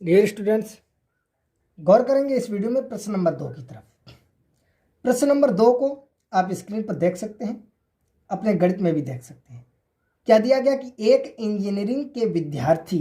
Dear students, गौर करेंगे इस video में प्रश्न नंबर 2 की तरफ। प्रश्न नंबर 2 को आप स्क्रीन पर देख सकते हैं, अपने गणित में भी देख सकते हैं। क्या दिया गया कि एक इंजीनियरिंग के विद्यार्थी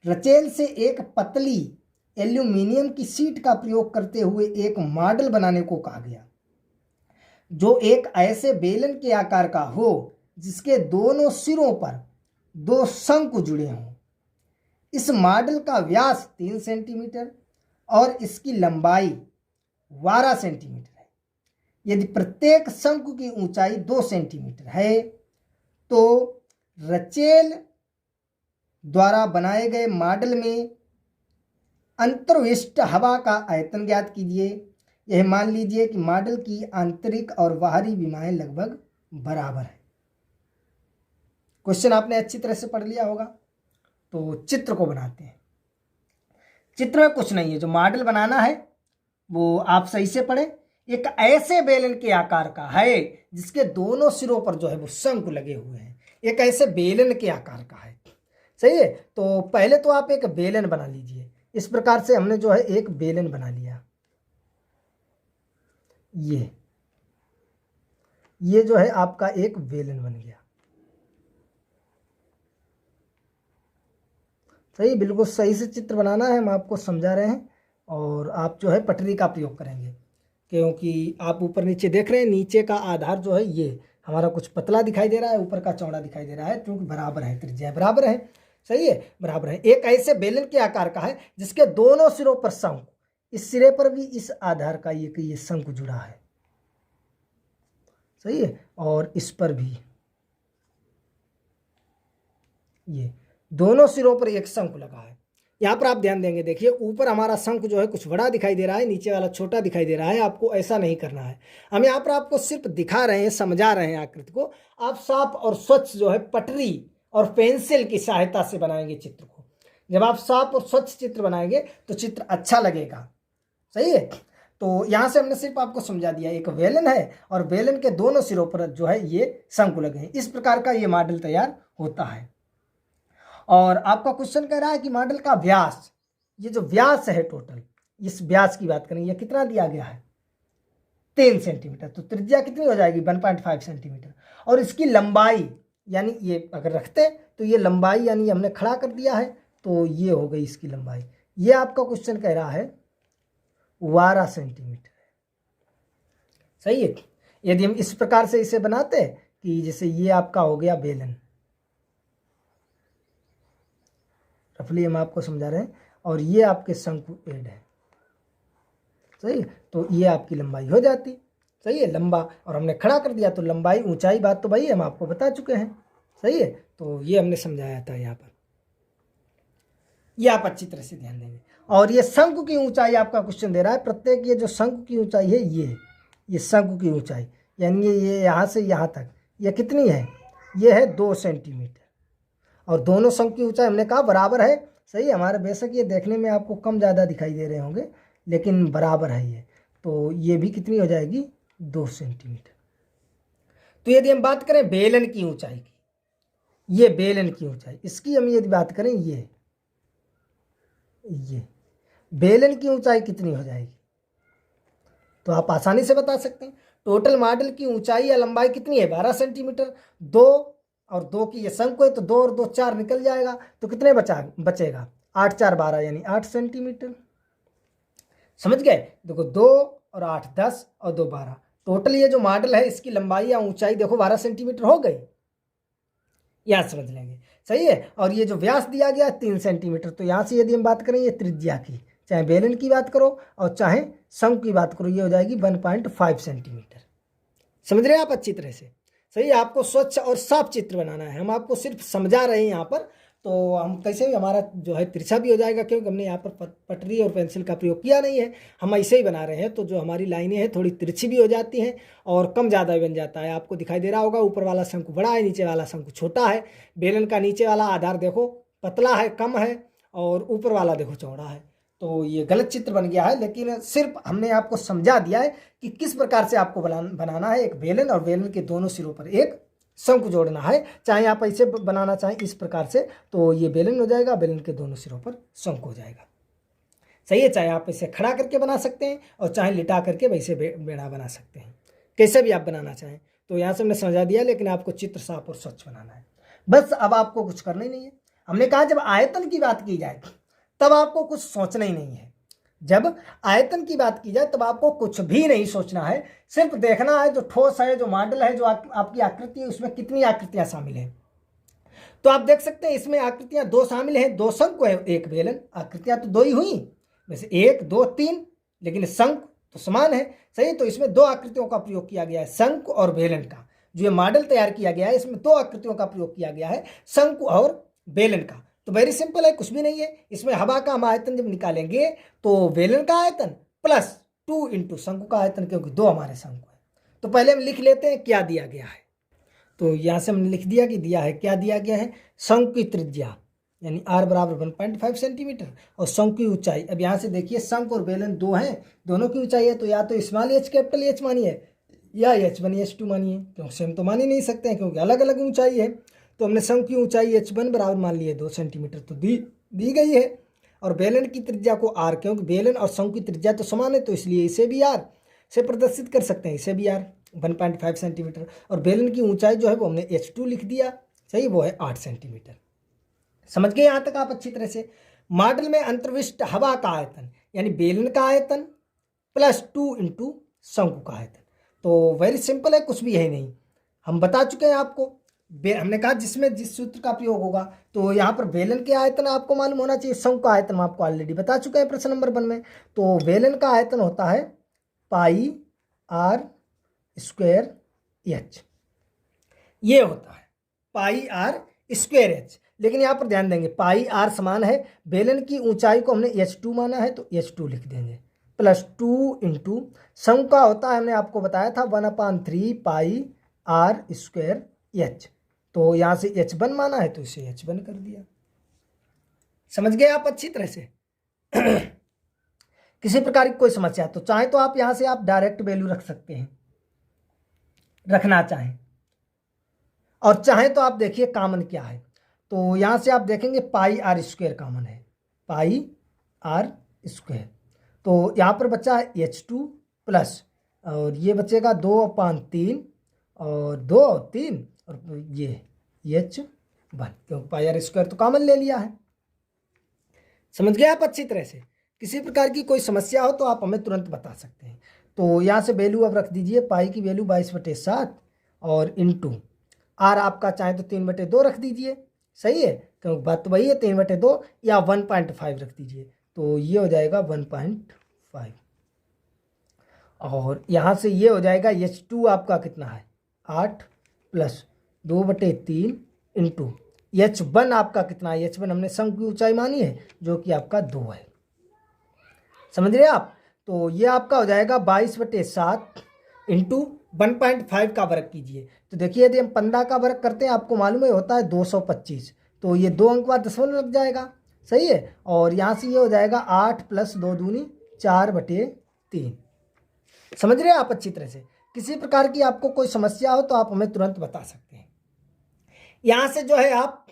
रचेल से एक पतली एल्यूमिनियम की शीट का प्रयोग करते हुए एक मॉडल बनाने को कहा गया जो एक ऐसे बेलन के आकार का हो जिसके दोनों सिरों पर दो शंकु जुड़े हों। इस मॉडल का व्यास 3 सेंटीमीटर और इसकी लंबाई 12 सेंटीमीटर है। यदि प्रत्येक शंकु की ऊंचाई 2 सेंटीमीटर है तो रचेल द्वारा बनाए गए मॉडल में अंतर्विष्ट हवा का आयतन ज्ञात कीजिए। यह मान लीजिए कि मॉडल की आंतरिक और बाहरी विमाएं लगभग बराबर है। क्वेश्चन आपने अच्छी तरह से पढ़ लिया होगा, तो चित्र को बनाते हैं। चित्र में कुछ नहीं है, जो मॉडल बनाना है वो आप सही से पढ़े। एक ऐसे बेलन के आकार का है जिसके दोनों सिरों पर जो है वो शंकु लगे हुए हैं। एक ऐसे बेलन के आकार का है, सही है। तो पहले तो आप एक बेलन बना लीजिए। इस प्रकार से हमने जो है एक बेलन बना लिया। ये जो है आपका एक बेलन बन गया, सही, बिल्कुल सही से चित्र बनाना है। हम आपको समझा रहे हैं और आप जो है पटरी का प्रयोग करेंगे, क्योंकि आप ऊपर नीचे देख रहे हैं। नीचे का आधार जो है ये हमारा कुछ पतला दिखाई दे रहा है, ऊपर का चौड़ा दिखाई दे रहा है, क्योंकि बराबर है, त्रिज्या बराबर है, सही है, बराबर है। एक ऐसे बेलन के आकार का है जिसके दोनों सिरों पर शंकु, इस सिरे पर भी इस आधार का ये शंकु जुड़ा है, सही है, और इस पर भी ये दोनों सिरों पर एक शंकु लगा है। यहाँ पर आप ध्यान देंगे, देखिए ऊपर हमारा शंकु जो है कुछ बड़ा दिखाई दे रहा है, नीचे वाला छोटा दिखाई दे रहा है। आपको ऐसा नहीं करना है। हम यहाँ पर आपको सिर्फ दिखा रहे हैं, समझा रहे हैं आकृति को। आप साफ और स्वच्छ जो है पटरी और पेंसिल की सहायता से बनाएंगे चित्र को। जब आप साफ और स्वच्छ चित्र बनाएंगे तो चित्र अच्छा लगेगा, सही है। तो यहाँ से हमने सिर्फ आपको समझा दिया, एक बेलन है और बेलन के दोनों सिरों पर जो है ये शंकु लगे हैं। इस प्रकार का ये मॉडल तैयार होता है। और आपका क्वेश्चन कह रहा है कि मॉडल का व्यास, ये जो व्यास है टोटल, इस व्यास की बात करें, ये कितना दिया गया है 3 सेंटीमीटर। तो त्रिज्या कितनी हो जाएगी 1.5 सेंटीमीटर। और इसकी लंबाई, यानी ये अगर रखते तो ये लंबाई, यानी हमने खड़ा कर दिया है तो ये हो गई इसकी लंबाई। ये आपका क्वेश्चन कह रहा है 12 सेंटीमीटर, सही है। यदि हम इस प्रकार से इसे बनाते कि जैसे ये आपका हो गया बेलन, रफली हम आपको समझा रहे हैं, और ये आपके शंकु एड है, सही है। तो ये आपकी लंबाई हो जाती, सही है, लंबा, और हमने खड़ा कर दिया तो लंबाई ऊंचाई बात तो भाई हम आपको बता चुके हैं, सही है। तो ये हमने समझाया था यहाँ पर, ये आप अच्छी तरह से ध्यान देंगे। और ये शंकु की ऊंचाई आपका क्वेश्चन दे रहा है। प्रत्येक ये जो शंकु की ऊंचाई है, ये शंकु की ऊंचाई, यानी ये यहाँ से यहाँ तक ये कितनी है, ये है 2 सेंटीमीटर। और दोनों शंकु की ऊंचाई हमने कहा बराबर है, सही है। हमारे बेशक ये देखने में आपको कम ज़्यादा दिखाई दे रहे होंगे, लेकिन बराबर है ये। तो ये भी कितनी हो जाएगी 2 सेंटीमीटर। तो यदि हम बात करें बेलन की ऊंचाई की, ये बेलन की ऊंचाई, इसकी हम यदि बात करें, ये बेलन की ऊंचाई कितनी हो जाएगी, तो आप आसानी से बता सकते हैं। टोटल मॉडल की ऊंचाई या लंबाई कितनी है 12 सेंटीमीटर। 2 और 2 की ये शंकु है, तो 2 और 2 4 निकल जाएगा, तो कितने बचेगा 8 4 12, यानी 8 सेंटीमीटर। समझ गए। देखो 2 और 8 10 और 2 12, टोटल ये जो मॉडल है इसकी लंबाई या ऊंचाई देखो 12 सेंटीमीटर हो गई, याद समझ लेंगे, सही है। और ये जो व्यास दिया गया 3 सेंटीमीटर, तो यहाँ से यदि हम बात करें ये त्रिज्या की, चाहे बेलन की बात करो और चाहे शंकु की बात करो, ये हो जाएगी 1.5 सेंटीमीटर। समझ रहे हैं आप अच्छी तरह से, सही है। आपको स्वच्छ और साफ चित्र बनाना है, हम आपको सिर्फ समझा रहे हैं यहाँ पर। तो हम कैसे भी हमारा जो है तिरछा भी हो जाएगा, क्योंकि हमने यहाँ पर पटरी और पेंसिल का प्रयोग किया नहीं है, हम ऐसे ही बना रहे हैं। तो जो हमारी लाइनें हैं थोड़ी तिरछी भी हो जाती हैं और कम ज़्यादा भी बन जाता है। आपको दिखाई दे रहा होगा ऊपर वाला शंकु बड़ा है, नीचे वाला शंकु छोटा है। बेलन का नीचे वाला आधार देखो पतला है, कम है, और ऊपर वाला देखो चौड़ा है। तो ये गलत चित्र बन गया है, लेकिन सिर्फ हमने आपको समझा दिया है कि किस प्रकार से आपको बनाना है एक बेलन, और बेलन के दोनों सिरों पर एक शंकु जोड़ना है, चाहे आप ऐसे बनाना चाहें इस प्रकार से, तो ये बेलन हो जाएगा, बेलन के दोनों सिरों पर शंकु हो जाएगा। सही है, चाहे आप इसे खड़ा करके बना सकते हैं और चाहे लिटा करके वैसे बेड़ा बना सकते हैं, कैसे भी आप बनाना चाहें। तो यहाँ से हमने समझा दिया, लेकिन आपको चित्र साफ और स्वच्छ बनाना है बस। अब आपको कुछ करना ही नहीं है। हमने कहा जब आयतन की बात की जाए तब आपको कुछ सोचना ही नहीं है। जब आयतन की बात की जाए तब आपको कुछ भी नहीं सोचना है, सिर्फ देखना है जो ठोस है, जो मॉडल है, जो आपकी आकृति है, उसमें कितनी आकृतियां शामिल हैं। तो आप देख सकते हैं इसमें आकृतियां 2 शामिल हैं, 2 शंकु है, 1 बेलन। आकृतियां तो 2 ही हुई, वैसे 1 2 3, लेकिन शंकु तो समान है। सही, तो इसमें 2 आकृतियों का प्रयोग किया गया है, शंकु और बेलन का। जो ये मॉडल तैयार किया गया है इसमें 2 आकृतियों का प्रयोग किया गया है, शंकु और बेलन का। तो वेरी सिंपल है, कुछ भी नहीं है इसमें। हवा का हम आयतन जब निकालेंगे तो बेलन का आयतन प्लस 2 इंटू शंकु का आयतन, क्योंकि 2 हमारे शंकु है। तो पहले हम लिख लेते हैं क्या दिया गया है। तो यहाँ से हमने लिख दिया कि दिया है, क्या दिया गया है, शंकु की त्रिज्या यानी r बराबर 1.5 सेंटीमीटर और शंकु की ऊंचाई। अब यहाँ से देखिए शंकु और बेलन 2 हैं, दोनों की ऊंचाई है, तो या तो स्मॉल h कैपिटल H मानिए या h1 h2 मानिए, क्योंकि सेम तो मान ही नहीं सकते हैं क्योंकि अलग अलग ऊंचाई है। तो हमने शंकु की ऊंचाई h1 बराबर मान लिए 2 सेंटीमीटर, तो दी गई है। और बेलन की त्रिज्या को r, क्योंकि बेलन और शंकु की त्रिज्या तो समान है, तो इसलिए इसे भी r से प्रदर्शित कर सकते हैं, इसे भी r 1.5 सेंटीमीटर। और बेलन की ऊंचाई जो है वो हमने h2 लिख दिया, सही, वो है 8 सेंटीमीटर। समझ गए यहाँ तक आप अच्छी तरह से। मॉडल में अंतर्विष्ट हवा का आयतन यानी बेलन का आयतन प्लस 2 इंटू शंकु का आयतन। तो वेरी सिंपल है, कुछ भी है नहीं, हम बता चुके हैं आपको। हमने कहा जिसमें जिस सूत्र का प्रयोग होगा, तो यहाँ पर बेलन के आयतन आपको मालूम होना चाहिए, शंकु का आयतन हम आपको ऑलरेडी बता चुके हैं प्रश्न नंबर 1 में। तो बेलन का आयतन होता है पाई r स्क्वायर h, ये होता है पाई r स्क्वायर h। लेकिन यहाँ पर ध्यान देंगे पाई r समान है, बेलन की ऊंचाई को हमने h2 माना है तो h2 लिख देंगे, प्लस 2 इंटू शंकु का होता है, हमने आपको बताया था 1/3 पाई r स्क्वायर h। तो यहाँ से h1 माना है तो इसे h1 कर दिया। समझ गए आप अच्छी तरह से। किसी प्रकार की कोई समस्या तो चाहे तो आप यहाँ से आप डायरेक्ट वैल्यू रख सकते हैं, रखना चाहें, और चाहे तो आप देखिए कॉमन क्या है। तो यहाँ से आप देखेंगे पाई r स्क्वायर कॉमन है, पाई r स्क्वायर। तो यहाँ पर बचा है h2 प्लस, और ये बचेगा 2/3 और 2 और 3 और ये h1, क्योंकि पाई r स्क्वायर तो कॉमन ले लिया है। समझ गए आप अच्छी तरह से। किसी प्रकार की कोई समस्या हो तो आप हमें तुरंत बता सकते हैं। तो यहाँ से वैल्यू अब रख दीजिए, पाई की वैल्यू 22/7 और इंटू r आपका चाहे तो 3/2 रख दीजिए, सही है, क्योंकि बात तो वही है 3/2, या 1.5 रख दीजिए, तो ये हो जाएगा 1.5। और यहाँ से ये हो जाएगा h2 आपका कितना है 8 प्लस 2/3 इंटू h1 आपका कितना है, h1 हमने शंकु की ऊंचाई मानी है जो कि आपका 2 है। समझ रहे आप। तो ये आपका हो जाएगा 22/7 इंटू 1.5 का वर्ग कीजिए। तो देखिए यदि हम 15 का वर्ग करते हैं आपको मालूम है होता है 225, तो ये 2 अंक बाद दशमलव लग जाएगा, सही है। और यहाँ से ये हो जाएगा 8 प्लस 2 दूनी 4/3। समझ रहे हैं आप अच्छी तरह से। किसी प्रकार की आपको कोई समस्या हो तो आप हमें तुरंत बता सकते हैं। यहाँ से जो है आप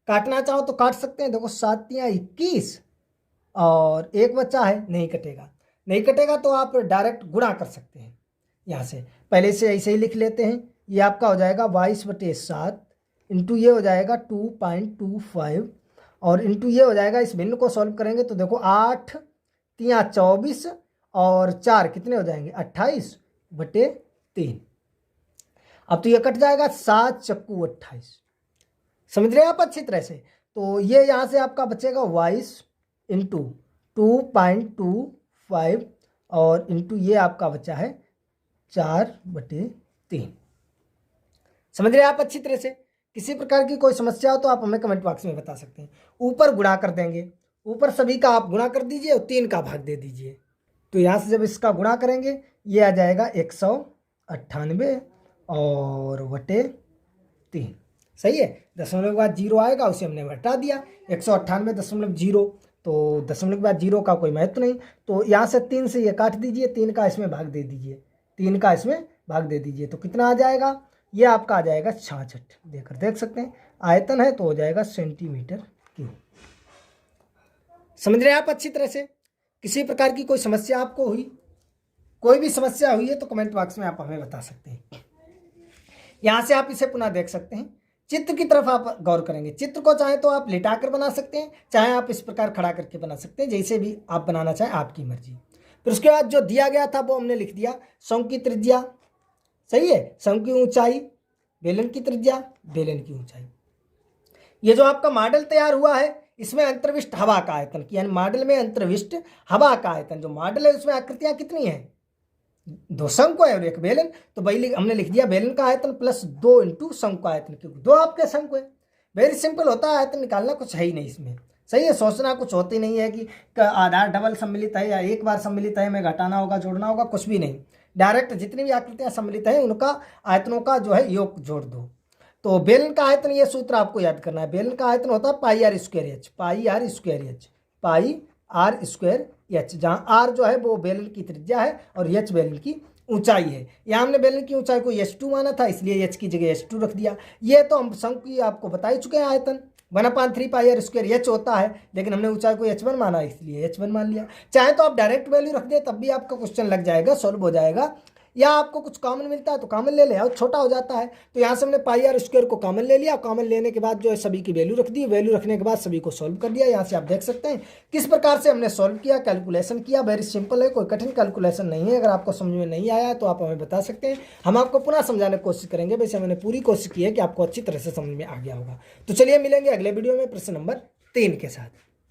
काटना चाहो तो काट सकते हैं। देखो 7 या 21 और 1 बच्चा है, नहीं कटेगा, नहीं कटेगा तो आप डायरेक्ट गुणा कर सकते हैं। यहाँ से पहले से ऐसे ही लिख लेते हैं। ये आपका हो जाएगा 22/7 इंटू ये हो जाएगा 2.25 और इंटू ये हो जाएगा, इस भिन्न को सॉल्व करेंगे तो देखो 8 या 24 और 4 कितने हो जाएंगे 28/3। अब तो ये कट जाएगा 7 चक्कू 28। समझ रहे हैं आप अच्छी तरह से। तो ये यहाँ से आपका बचेगा 22 इंटू 2.25 और इंटू ये आपका बचा है 4/3। समझ रहे हैं आप अच्छी तरह से। किसी प्रकार की कोई समस्या हो तो आप हमें कमेंट बॉक्स में बता सकते हैं। ऊपर गुणा कर देंगे, ऊपर सभी का आप गुणा कर दीजिए और 3 का भाग दे दीजिए। तो यहाँ से जब इसका गुणा करेंगे ये आ जाएगा 198 और बटे 3, सही है। दशमलव के बाद 0 आएगा, उसे हमने घटा दिया 198.0। तो दशमलव के बाद 0 का कोई महत्व नहीं, तो यहाँ से 3 से ये काट दीजिए, 3 का इसमें भाग दे दीजिए, 3 का इसमें भाग दे दीजिए। तो कितना आ जाएगा ये आपका आ जाएगा 66, देख सकते हैं आयतन है तो हो जाएगा सेंटीमीटर क्यूब। समझ रहे हैं आप अच्छी तरह से? किसी प्रकार की कोई समस्या आपको हुई, कोई भी समस्या हुई है तो कमेंट बॉक्स में आप हमें बता सकते हैं। यहाँ से आप इसे पुनः देख सकते हैं। चित्र की तरफ आप गौर करेंगे। चित्र को चाहे तो आप लिटाकर बना सकते हैं, चाहे आप इस प्रकार खड़ा करके बना सकते हैं, जैसे भी आप बनाना चाहें आपकी मर्जी। फिर उसके बाद जो दिया गया था वो हमने लिख दिया, शंकु की त्रिज्या, सही है, शंकु की ऊंचाई, बेलन की त्रिज्या, बेलन की ऊंचाई। ये जो आपका मॉडल तैयार हुआ है इसमें अंतर्विष्ट हवा का आयतन, यानी मॉडल में अंतर्विष्ट हवा का आयतन, जो मॉडल है उसमें आकृतियां कितनी है, 2 शंकु है और 1 बेलन, तो भाई हमने लिख दिया बेलन का आयतन प्लस 2 इंटू शंकु का आयतन, क्योंकि 2 आपके शंकु है। वेरी सिंपल होता है, आयतन निकालना कुछ है ही नहीं इसमें, सही है। सोचना कुछ होती नहीं है कि आधार डबल सम्मिलित है या एक बार सम्मिलित है, में घटाना होगा जोड़ना होगा, कुछ भी नहीं। डायरेक्ट जितनी भी आकृतियां सम्मिलित है उनका आयतनों का जो है योग जोड़ दो। तो बेलन का आयतन, ये सूत्र आपको याद करना है। बेलन का आयतन होता है pi R square H, pi R square H, pi R square H, जहाँ आर जो है वो बेलन की त्रिज्या है और एच बेलन की ऊंचाई है। यहाँ हमने बेलन की ऊंचाई को h2 माना था, इसलिए h की जगह h2 रख दिया। ये तो हम शंकु की आपको बता ही चुके हैं, आयतन 1/3 पाई आर स्क्वायर एच होता है, लेकिन हमने ऊंचाई को h1 माना इसलिए h1 मान लिया। चाहे तो आप डायरेक्ट वैल्यू रख दें तब भी आपका क्वेश्चन लग जाएगा, सॉल्व हो जाएगा, या आपको कुछ कॉमन मिलता है तो कॉमन ले ले, और छोटा हो जाता है तो यहाँ से हमने पाई आर स्क्वायर को कॉमन ले लिया, कॉमन लेने के बाद जो है सभी की वैल्यू रख दी, वैल्यू रखने के बाद सभी को सॉल्व कर दिया। यहाँ से आप देख सकते हैं किस प्रकार से हमने सॉल्व किया, कैलकुलेशन किया। वेरी सिंपल है, कोई कठिन कैलकुलेशन नहीं है। अगर आपको समझ में नहीं आया तो आप हमें बता सकते हैं, हम आपको पुनः समझाने की कोशिश करेंगे। वैसे मैंने पूरी कोशिश की है कि आपको अच्छी तरह से समझ में आ गया होगा। तो चलिए मिलेंगे अगले वीडियो में प्रश्न नंबर 3 के साथ।